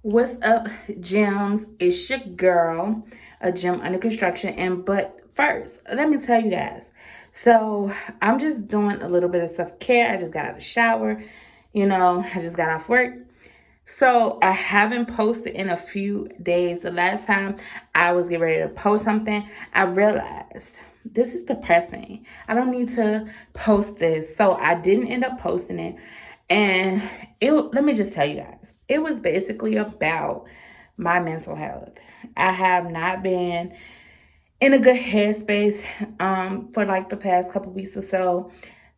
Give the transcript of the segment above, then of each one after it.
What's up, gems? It's your girl, a gem under construction. But first, let me tell you guys. So I'm just doing a little bit of self-care. I just got out of the shower. I just got off work. So I haven't posted in a few days. The last time I was getting ready to post something, I realized this is depressing. I don't need to post this. So I didn't end up posting it. And let me just tell you guys, it was basically about my mental health. I have not been in a good headspace for like the past couple weeks or so.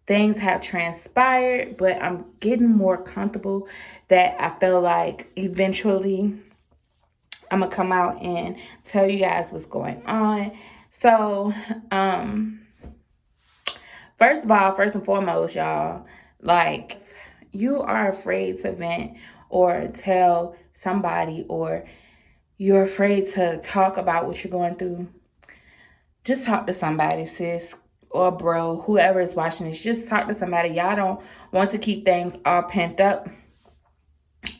Things have transpired, but I'm getting more comfortable that I feel like eventually I'm gonna come out and tell you guys what's going on. So, first of all, first and foremost, y'all, like, you are afraid to vent or tell somebody, or you're afraid to talk about what you're going through, just talk to somebody, sis or bro, whoever is watching this. Just talk to somebody. Y'all don't want to keep things all pent up,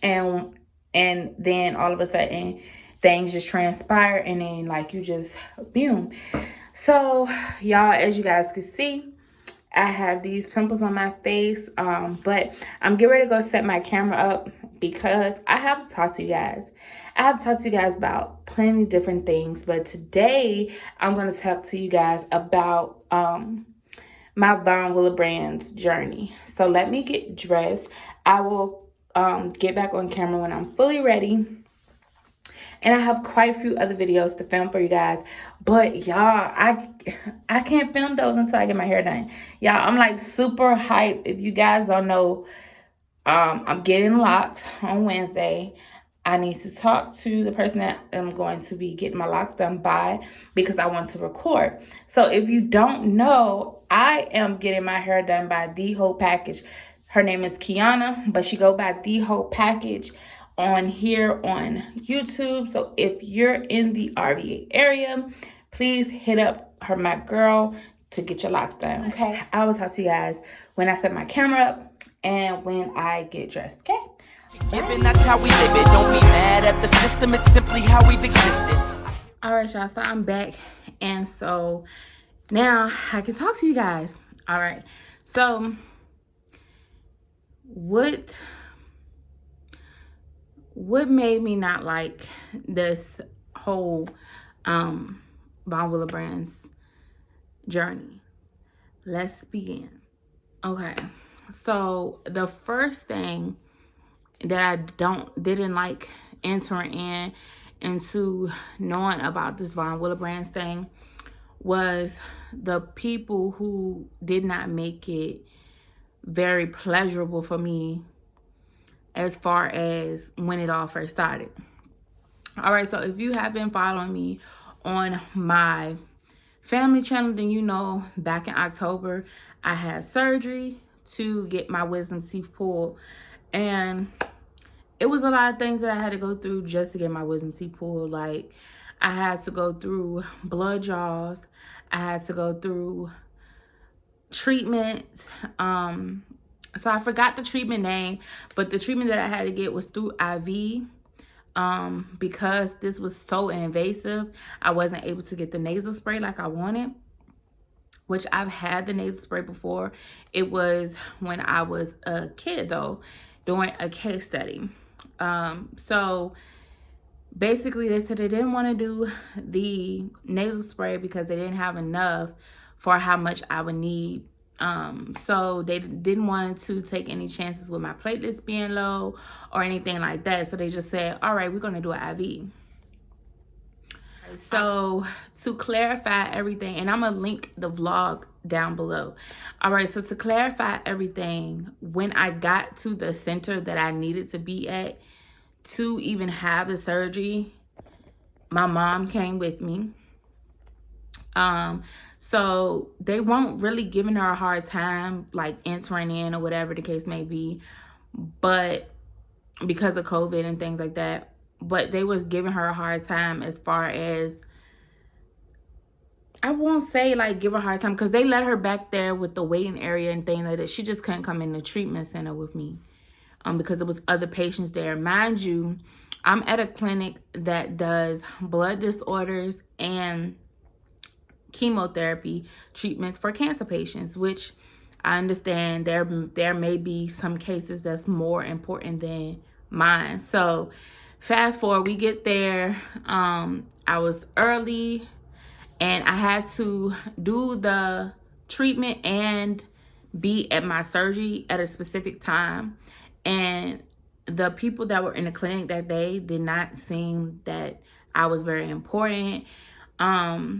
and then all of a sudden things just transpire, and then like you just boom. So y'all, as you guys can see, I have these pimples on my face, but I'm getting ready to go set my camera up because I have to talk to you guys. I have to talk to you guys about plenty of different things, but today I'm going to talk to you guys about my Von Willebrand's journey. So let me get dressed. I will get back on camera when I'm fully ready. And I have quite a few other videos to film for you guys. But y'all, I can't film those until I get my hair done. Y'all, I'm like super hyped. If you guys don't know, I'm getting locked on Wednesday. I need to talk to the person that I'm going to be getting my locks done by because I want to record. So if you don't know, I am getting my hair done by The Whole Package. Her name is Kiana, but she go by The Whole Package on here on YouTube. So if you're in the RVA area, please hit up her, my girl, to get your locks done. Okay, I will talk to you guys when I set my camera up and when I get dressed. Okay. Given that's how we live it, don't be mad at the system, it's simply how we've existed. All right, y'all, so I'm back, and so now I can talk to you guys. All right, so what made me not like this whole Von Willebrand's journey? Let's begin. Okay, so the first thing that I didn't like entering into knowing about this Von Willebrand's thing was the people who did not make it very pleasurable for me as far as when it all first started. All right, so if you have been following me on my family channel, then you know back in October I had surgery to get my wisdom teeth pulled, and it was a lot of things that I had to go through just to get my wisdom teeth pulled. Like, I had to go through blood draws. I had to go through treatment. So I forgot the treatment name, but the treatment that I had to get was through IV. Because this was so invasive, I wasn't able to get the nasal spray like I wanted, which I've had the nasal spray before. It was when I was a kid, though, doing a case study. So basically they said they didn't want to do the nasal spray because they didn't have enough for how much I would need. So they didn't want to take any chances with my platelets being low or anything like that. So they just said, all right, we're going to do an IV. So to clarify everything, and I'm going to link the vlog down below. All right, so to clarify everything, when I got to the center that I needed to be at to even have the surgery, my mom came with me. So they weren't really giving her a hard time, like entering in or whatever the case may be, but because of COVID and things like that. But they was giving her a hard time as far as, I won't say like give her a hard time, because they let her back there with the waiting area and things like that. She just couldn't come in the treatment center with me because there was other patients there. Mind you, I'm at a clinic that does blood disorders and chemotherapy treatments for cancer patients, which I understand there may be some cases that's more important than mine. So fast forward, we get there. I was early and I had to do the treatment and be at my surgery at a specific time. And the people that were in the clinic that day did not seem that I was very important. I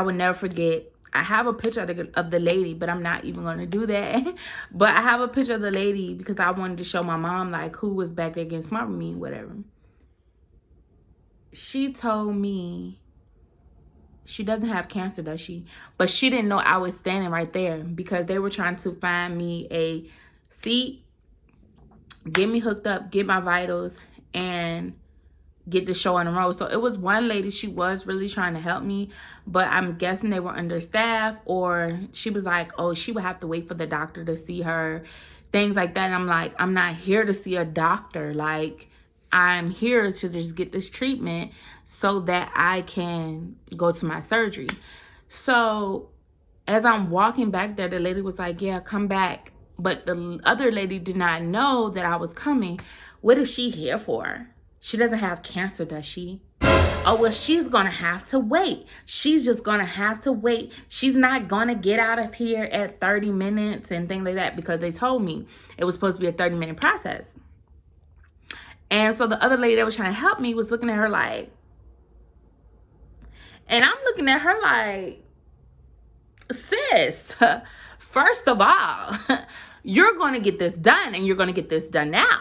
would never forget. I have a picture of the lady, but I'm not even going to do that. But I have a picture of the lady because I wanted to show my mom, like, who was back there getting smart with me, whatever. She told me she doesn't have cancer, does she? But she didn't know I was standing right there because they were trying to find me a seat, get me hooked up, get my vitals, and get the show on the road. So it was one lady, she was really trying to help me, but I'm guessing they were understaffed, or she was like, oh, she would have to wait for the doctor to see her, things like that. And I'm like, I'm not here to see a doctor. Like, I'm here to just get this treatment so that I can go to my surgery. So as I'm walking back there, the lady was like, yeah, come back. But the other lady did not know that I was coming. What is she here for? She doesn't have cancer, does she? Oh, well, she's going to have to wait. She's just going to have to wait. She's not going to get out of here at 30 minutes and things like that, because they told me it was supposed to be a 30-minute process. And so the other lady that was trying to help me was looking at her like, and I'm looking at her like, sis, first of all, you're going to get this done, and you're going to get this done now.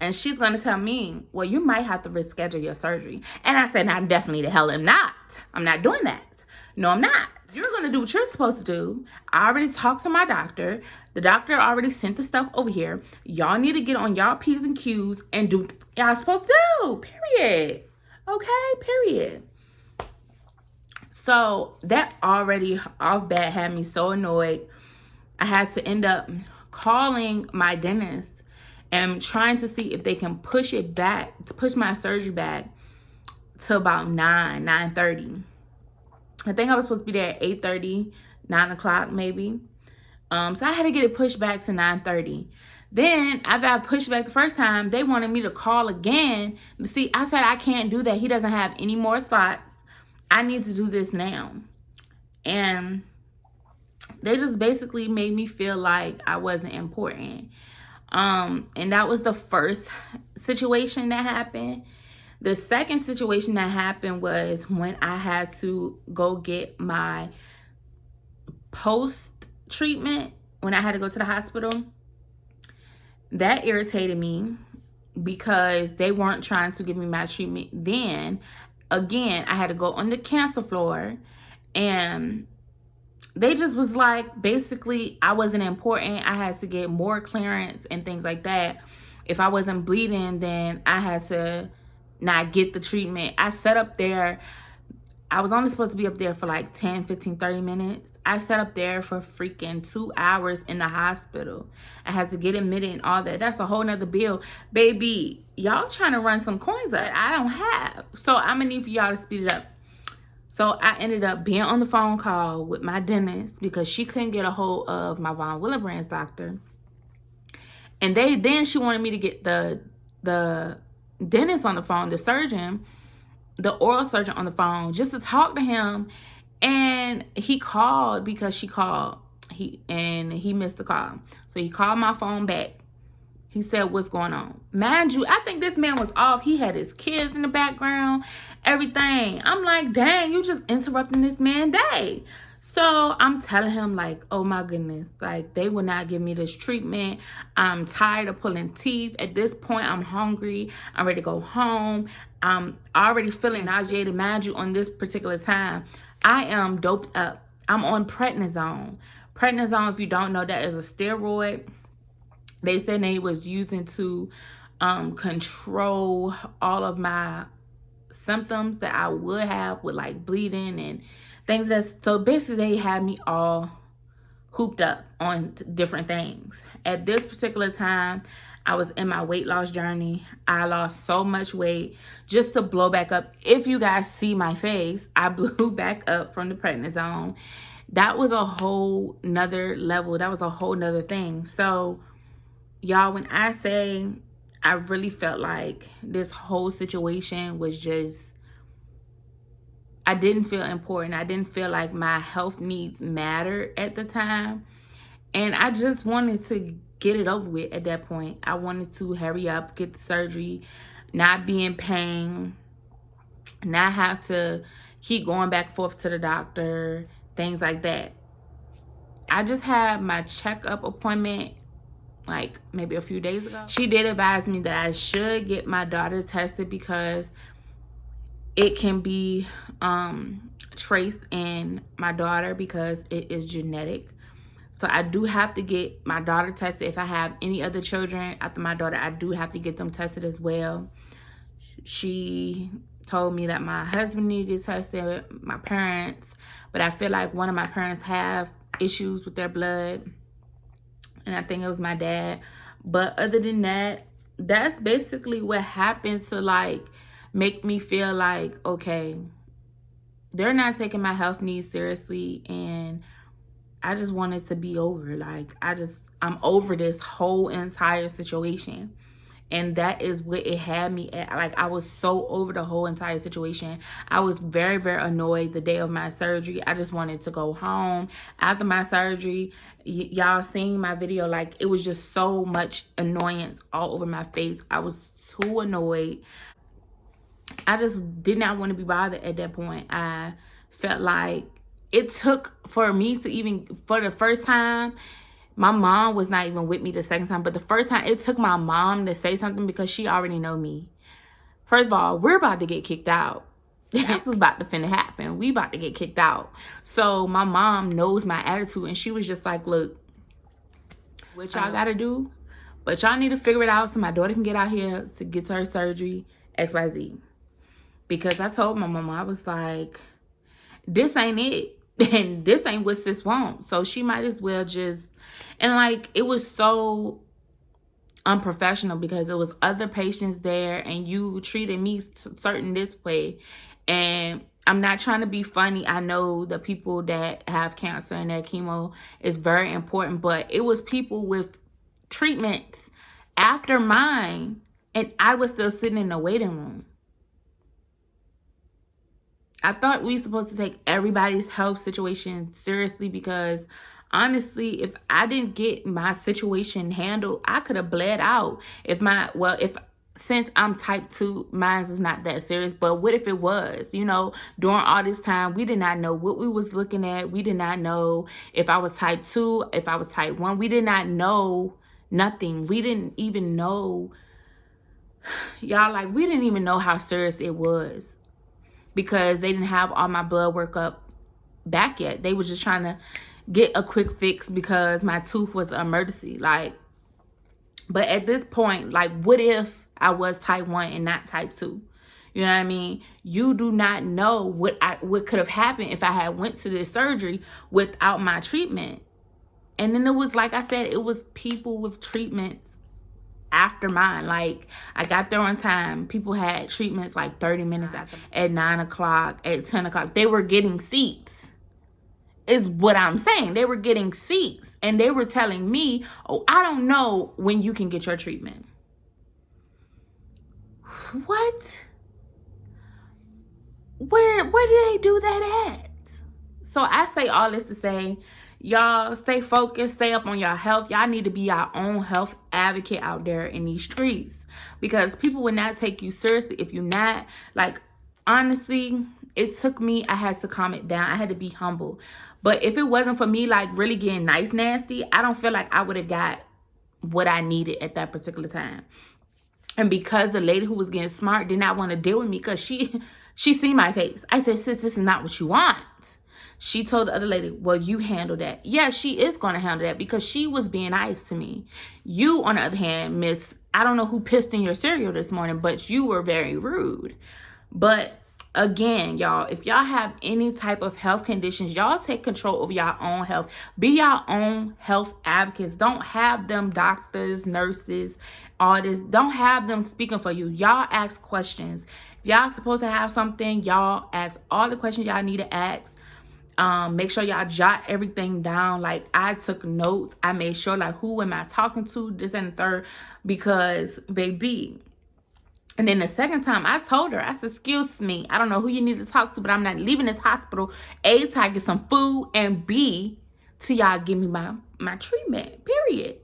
And she's going to tell me, well, you might have to reschedule your surgery. And I said, I definitely the hell am not. I'm not doing that. No, I'm not. You're going to do what you're supposed to do. I already talked to my doctor. The doctor already sent the stuff over here. Y'all need to get on y'all P's and Q's and do what y'all supposed to do. Period. Okay? Period. So that already off bat had me so annoyed. I had to end up calling my dentist and trying to see if they can push my surgery back to about 9:30. I think I was supposed to be there at 8:30, 9 o'clock maybe. So I had to get it pushed back to 9:30. Then after I pushed back the first time, they wanted me to call again to see. I said, I can't do that. He doesn't have any more spots. I need to do this now. And they just basically made me feel like I wasn't important. And that was the first situation that happened. The second situation that happened was when I had to go get my post treatment, when I had to go to the hospital. That irritated me because they weren't trying to give me my treatment then. Again, I had to go on the cancer floor, and they just was like, basically, I wasn't important. I had to get more clearance and things like that. If I wasn't bleeding, then I had to not get the treatment. I sat up there. I was only supposed to be up there for like 10, 15, 30 minutes. I sat up there for freaking 2 hours in the hospital. I had to get admitted and all that. That's a whole nother bill. Baby, y'all trying to run some coins that I don't have. So I'm going to need for y'all to speed it up. So I ended up being on the phone call with my dentist because she couldn't get a hold of my Von Willebrand's doctor. And then she wanted me to get the dentist on the phone, the surgeon, the oral surgeon on the phone, just to talk to him. And he called because she called. He missed the call. So he called my phone back. He said, what's going on? Mind you, I think this man was off. He had his kids in the background, everything. I'm like, dang, you just interrupting this man's day. So I'm telling him like, oh my goodness, like they will not give me this treatment. I'm tired of pulling teeth. At this point, I'm hungry. I'm ready to go home. I'm already feeling nauseated. Mind you, on this particular time, I am doped up. I'm on prednisone. Prednisone, if you don't know, that is a steroid. They said they was using to control all of my symptoms that I would have with like bleeding and things. So basically they had me all hooped up on different things. At this particular time, I was in my weight loss journey. I lost so much weight just to blow back up. If you guys see my face, I blew back up from the pregnant zone. That was a whole nother level. That was a whole nother thing. So, y'all, when I say I really felt like this whole situation was just, I didn't feel important. I didn't feel like my health needs mattered at the time. And I just wanted to get it over with at that point. I wanted to hurry up, get the surgery, not be in pain, not have to keep going back and forth to the doctor, things like that. I just had my checkup appointment like maybe a few days ago. She did advise me that I should get my daughter tested because it can be traced in my daughter because it is genetic. So I do have to get my daughter tested. If I have any other children after my daughter, I do have to get them tested as well. She told me that my husband needed to get tested, my parents, but I feel like one of my parents have issues with their blood, and I think it was my dad. But other than that, that's basically what happened to like make me feel like, okay, they're not taking my health needs seriously, and I just wanted to be over. Like, I'm over this whole entire situation. And that is what it had me at. Like, I was so over the whole entire situation. I was very, very annoyed the day of my surgery. I just wanted to go home. After my surgery, y'all seen my video, like, it was just so much annoyance all over my face. I was too annoyed. I just did not want to be bothered at that point. I felt like it took for me to even, for the first time, my mom was not even with me the second time, but the first time it took my mom to say something because she already know me. First of all, we're about to get kicked out. This is about to finna happen. We about to get kicked out. So my mom knows my attitude, and she was just like, look, what y'all gotta do, but y'all need to figure it out so my daughter can get out here to get to her surgery, XYZ. Because I told my mama, I was like, this ain't it. And this ain't what sis wants. So she might as well just, and like, it was so unprofessional because it was other patients there and you treated me certain this way. And I'm not trying to be funny. I know the people that have cancer and that chemo is very important, but it was people with treatments after mine and I was still sitting in the waiting room. I thought we were supposed to take everybody's health situation seriously because honestly, if I didn't get my situation handled, I could have bled out. Since I'm type 2, mine is not that serious, but what if it was? You know, during all this time, we did not know what we was looking at. We did not know if I was type 2, if I was type 1. We did not know nothing. We didn't even know, y'all, like, we didn't even know how serious it was. Because they didn't have all my blood work up back yet. They were just trying to get a quick fix because my tooth was an emergency. Like, but at this point, like, what if I was type 1 and not type 2? You know what I mean? You do not know what could have happened if I had went to this surgery without my treatment. And then it was, like I said, it was people with treatments after mine. Like, I got there on time. People had treatments like 30 minutes at 9 o'clock, at 10 o'clock. They were getting seats, is what I'm saying. They were getting seats. And they were telling me, oh, I don't know when you can get your treatment. What? Where did they do that at? So I say all this to say, y'all stay focused, stay up on your health. Y'all need to be your own health advocate out there in these streets because people will not take you seriously if you're not. Like, honestly, it took me, I had to calm it down. I had to be humble. But if it wasn't for me, like, really getting nice nasty, I don't feel like I would have got what I needed at that particular time. And because the lady who was getting smart did not want to deal with me because she seen my face. I said, sis, this is not what you want. She told the other lady, well, you handle that. Yeah, she is going to handle that because she was being nice to me. You, on the other hand, miss, I don't know who pissed in your cereal this morning, but you were very rude. But again, y'all, if y'all have any type of health conditions, y'all take control of your own health. Be your own health advocates. Don't have them doctors, nurses, all this. Don't have them speaking for you. Y'all ask questions. If y'all supposed to have something, y'all ask all the questions y'all need to ask. Make sure y'all jot everything down. Like, I took notes. I made sure, like, who am I talking to, this and the third, because baby. And then the second time I told her, I said, excuse me, I don't know who you need to talk to, but I'm not leaving this hospital, A, till I get some food, and B, till y'all give me my treatment, period.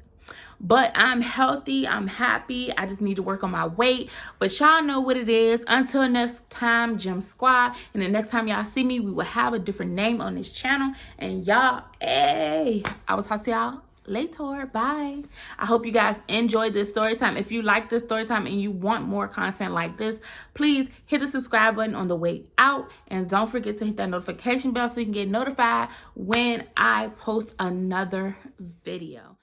But I'm healthy. I'm happy. I just need to work on my weight. But y'all know what it is. Until next time, Gym Squad. And the next time y'all see me, we will have a different name on this channel. And y'all, hey, I will talk to y'all later. Bye. I hope you guys enjoyed this story time. If you like this story time and you want more content like this, please hit the subscribe button on the way out. And don't forget to hit that notification bell so you can get notified when I post another video.